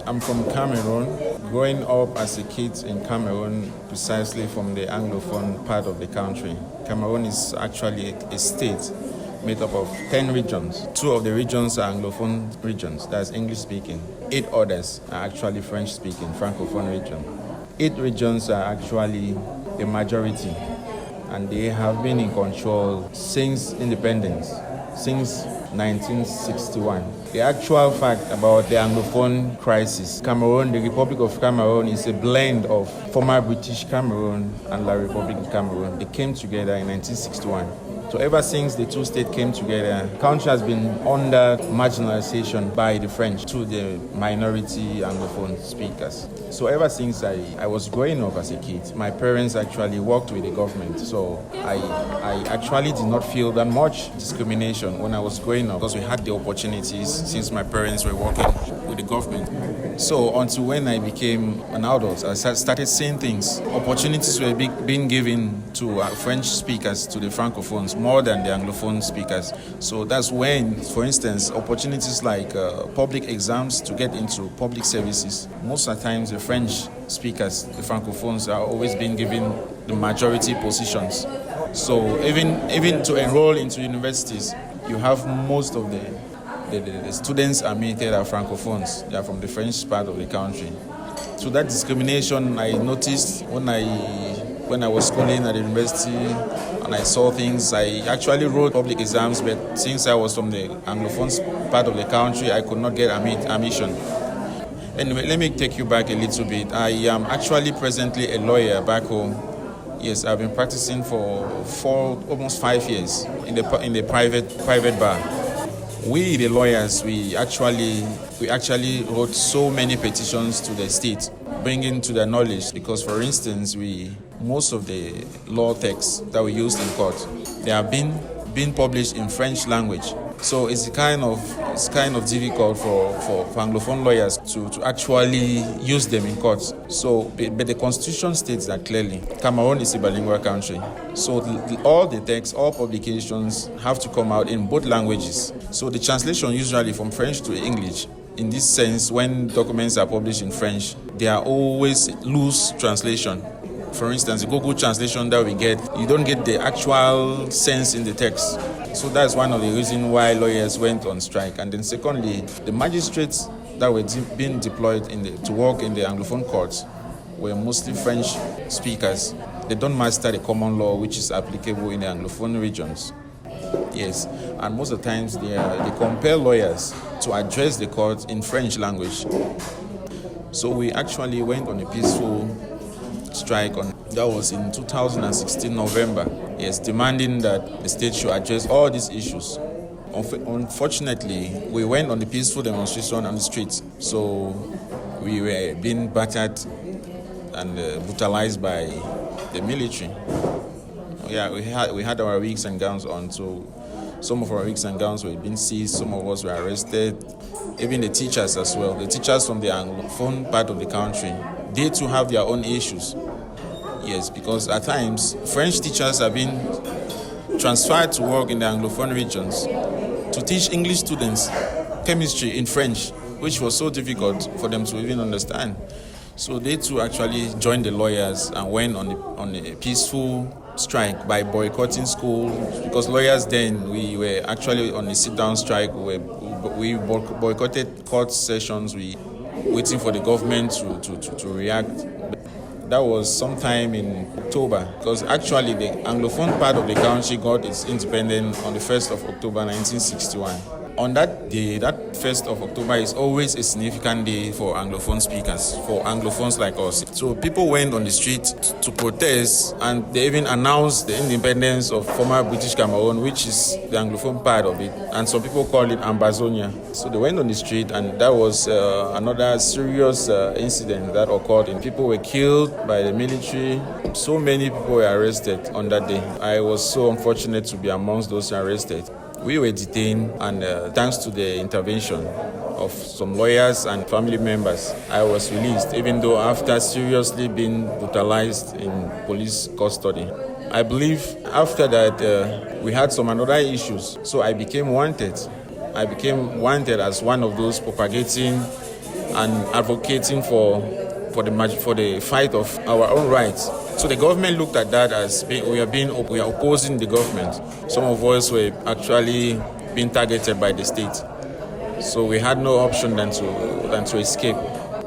I'm from Cameroon. Growing up as a kid in Cameroon, precisely from the anglophone part of the country. Cameroon is actually a state made up of 10 regions. 2 of the regions are anglophone regions, that's English speaking. 8 others are actually French speaking, francophone region. 8 regions are actually the majority, and they have been in control since independence, since 1961. The actual fact about the Anglophone crisis, Cameroon, the Republic of Cameroon is a blend of former British Cameroon and La Republic of Cameroon. They came together in 1961. So ever since the 2 states came together, the country has been under marginalization by the French to the minority Anglophone speakers. So ever since I was growing up as a kid, my parents actually worked with the government. So I actually did not feel that much discrimination when I was growing up because we had the opportunities since my parents were working with the government. So until when I became an adult, I started seeing things. Opportunities were being given to French speakers, to the Francophones, more than the Anglophone speakers. So that's when, for instance, opportunities like public exams to get into public services. Most of the times the French speakers, the Francophones, are always being given the majority positions. So even to enroll into universities, you have most of the students admitted are Francophones. They are from the French part of the country. So that discrimination I noticed when I was schooling at the university, and I saw things. I actually wrote public exams, but since I was from the Anglophone part of the country, I could not get admission. Anyway, let me take you back a little bit. I am actually presently a lawyer back home. Yes, I've been practicing for almost 5 years in the private bar. We, the lawyers, we actually wrote so many petitions to the state, bringing to their knowledge, because, for instance, most of the law texts that we used in court, they have been published in French language. So it's kind of difficult for Anglophone lawyers to actually use them in court. So, but the Constitution states that clearly. Cameroon is a bilingual country. So all the texts, all publications have to come out in both languages. So the translation usually from French to English. In this sense, when documents are published in French, they are always loose translation. For instance, the Google translation that we get, you don't get the actual sense in the text. So that's one of the reasons why lawyers went on strike. And then secondly, the magistrates that were being deployed to work in the Anglophone courts were mostly French speakers. They don't master the common law which is applicable in the Anglophone regions. Yes, and most of the times they compel lawyers to address the court in French language. So we actually went on a peaceful strike that was in 2016 November. Yes, demanding that the state should address all these issues. Unfortunately, we went on a peaceful demonstration on the streets, so we were being battered and brutalized by the military. Yeah, we had our wigs and gowns on, so some of our wigs and gowns were being seized, some of us were arrested, even the teachers as well. The teachers from the Anglophone part of the country, they too have their own issues. Yes, because at times, French teachers have been transferred to work in the Anglophone regions to teach English students chemistry in French, which was so difficult for them to even understand. So they too actually joined the lawyers and went on a peaceful strike by boycotting school, because lawyers then, we were actually on a sit-down strike. We boycotted court sessions, we waiting for the government to react. That was sometime in October, because actually the Anglophone part of the country got its independence on the 1st of October 1961. On that day, that 1st of October is always a significant day for Anglophone speakers, for Anglophones like us. So people went on the street to protest, and they even announced the independence of former British Cameroon, which is the Anglophone part of it, and some people call it Ambazonia. So they went on the street, and that was another serious incident that occurred, and people were killed by the military. So many people were arrested on that day. I was so unfortunate to be amongst those arrested. We were detained, and thanks to the intervention of some lawyers and family members, I was released, even though after seriously being brutalized in police custody. I believe after that, we had some other issues, so I became wanted. I became wanted as one of those propagating and advocating for the fight of our own rights. So the government looked at that as we are opposing the government. Some of us were actually being targeted by the state. So we had no option than to escape.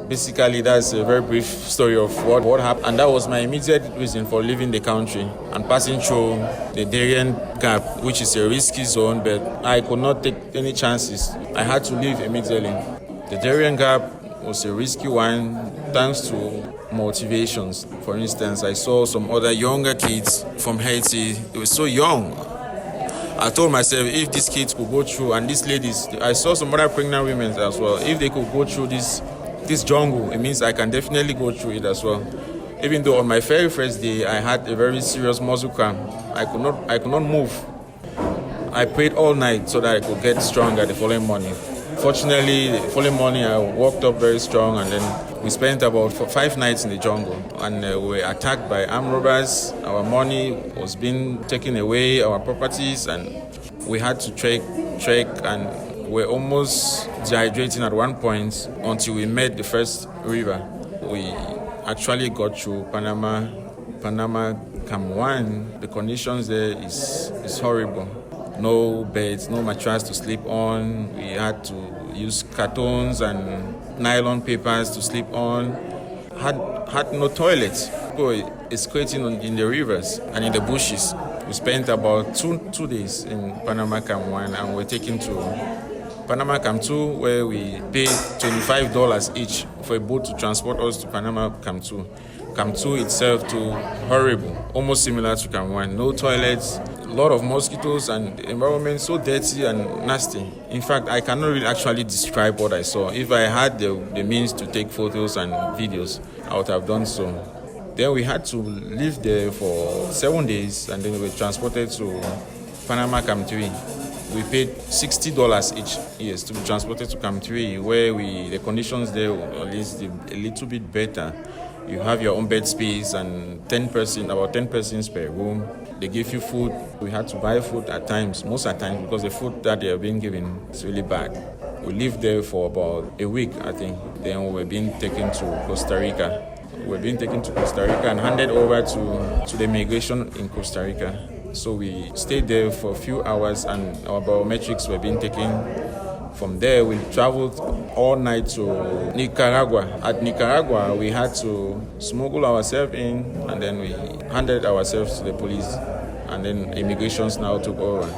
Basically, that's a very brief story of what happened. And that was my immediate reason for leaving the country and passing through the Darién Gap, which is a risky zone, but I could not take any chances. I had to leave immediately. The Darién Gap was a risky one thanks to motivations. For instance, I saw some other younger kids from Haiti. They were so young. I told myself, if these kids could go through, and these ladies, I saw some other pregnant women as well, if they could go through this jungle, it means I can definitely go through it as well. Even though on my very first day, I had a very serious muscle cramp. I could not move. I prayed all night so that I could get stronger the following morning. Fortunately, the following morning, I woke up very strong, and then we spent about 5 nights in the jungle, and we were attacked by armed robbers. Our money was being taken away, our properties, and we had to trek, and we're almost dehydrating at one point until we met the first river. We actually got through Panama Camerún. The conditions there is horrible. No beds, no mattress to sleep on. We had to use cartons and nylon papers to sleep on. Had no toilets. People escorting in the rivers and in the bushes. We spent about two days in Panama Camerún, and we're taken to Panama Cam 2, where we paid $25 each for a boat to transport us to Panama Cam 2. Cam 2 itself too horrible, almost similar to Cam 1. No toilets, a lot of mosquitoes, and the environment so dirty and nasty. In fact, I cannot really actually describe what I saw. If I had the means to take photos and videos, I would have done so. Then we had to live there for 7 days, and then we were transported to Panama Cam 3. We paid $60 each, yes, to be transported to Cam 3, where the conditions there were at least a little bit better. You have your own bed space and about 10 persons per room. They give you food. We had to buy food most at times, because the food that they are being given is really bad. We lived there for about a week, I think. Then we were being taken to Costa Rica. And handed over to the immigration in Costa Rica. So we stayed there for a few hours, and our biometrics were being taken. From there, we traveled all night to Nicaragua. At Nicaragua, we had to smuggle ourselves in, and then we handed ourselves to the police, and then immigrations now took over.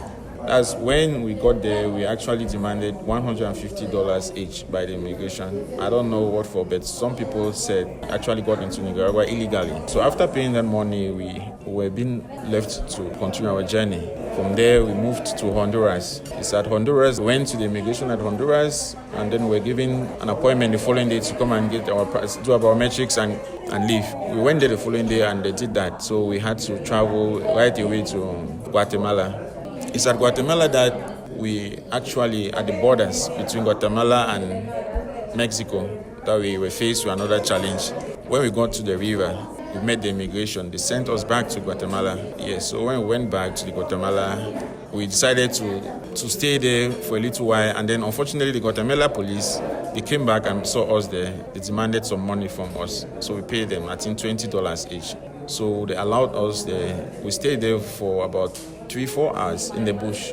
That's when we got there, we actually demanded $150 each by the immigration. I don't know what for, but some people said actually got into Nicaragua illegally. So after paying that money, we were being left to continue our journey. From there, we moved to Honduras. It's at Honduras. We went to the immigration at Honduras, and then we were given an appointment the following day to come and do our biometrics and leave. We went there the following day, and they did that. So we had to travel right away to Guatemala. It's at Guatemala that we actually, at the borders between Guatemala and Mexico, that we were faced with another challenge. When we got to the river, we met the immigration. They sent us back to Guatemala. Yes, so when we went back to the Guatemala, we decided to stay there for a little while. And then, unfortunately, the Guatemala police, they came back and saw us there. They demanded some money from us. So we paid them, I think, $20 each. So they allowed us there. We stayed there for about 3-4 hours in the bush.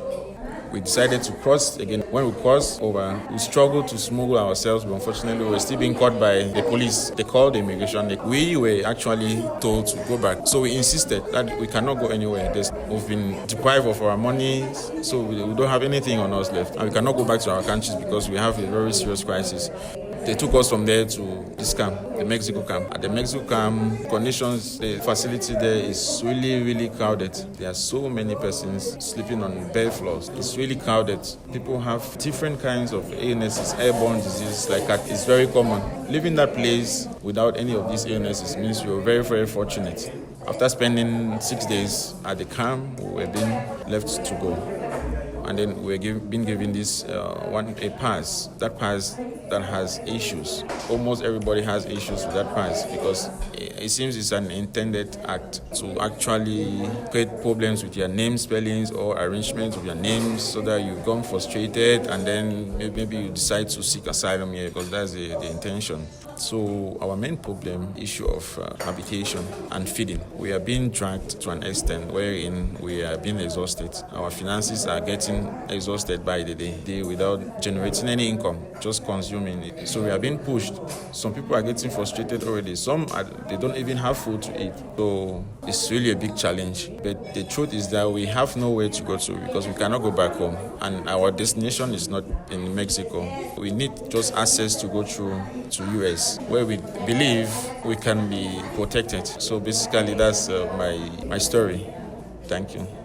We decided to cross again. When we crossed over, we struggled to smuggle ourselves, but unfortunately, we were still being caught by the police. They called the immigration. We were actually told to go back. So we insisted that we cannot go anywhere. We've been deprived of our money, so we don't have anything on us left. And we cannot go back to our countries because we have a very serious crisis. They took us from there to this camp, the Mexico camp. At the Mexico camp, conditions, the facility there is really, really crowded. There are so many persons sleeping on bare floors. It's really crowded. People have different kinds of illnesses, airborne diseases like that. It's very common. Living that place without any of these illnesses means you're very, very fortunate. After spending 6 days at the camp, we were being left to go. and then we're being given this a pass. That pass that has issues. Almost everybody has issues with that pass because it seems it's an intended act to actually create problems with your name spellings or arrangements of your names so that you've gone frustrated and then maybe you decide to seek asylum here because that's the intention. So our main problem, issue of habitation and feeding. We are being dragged to an extent wherein we are being exhausted. Our finances are getting exhausted by the day without generating any income, just consuming it. So we are being pushed. Some people are getting frustrated already. They don't even have food to eat. So it's really a big challenge. But the truth is that we have nowhere to go to because we cannot go back home. And our destination is not in Mexico. We need just access to go through to US, where we believe we can be protected. So basically that's my story. Thank you.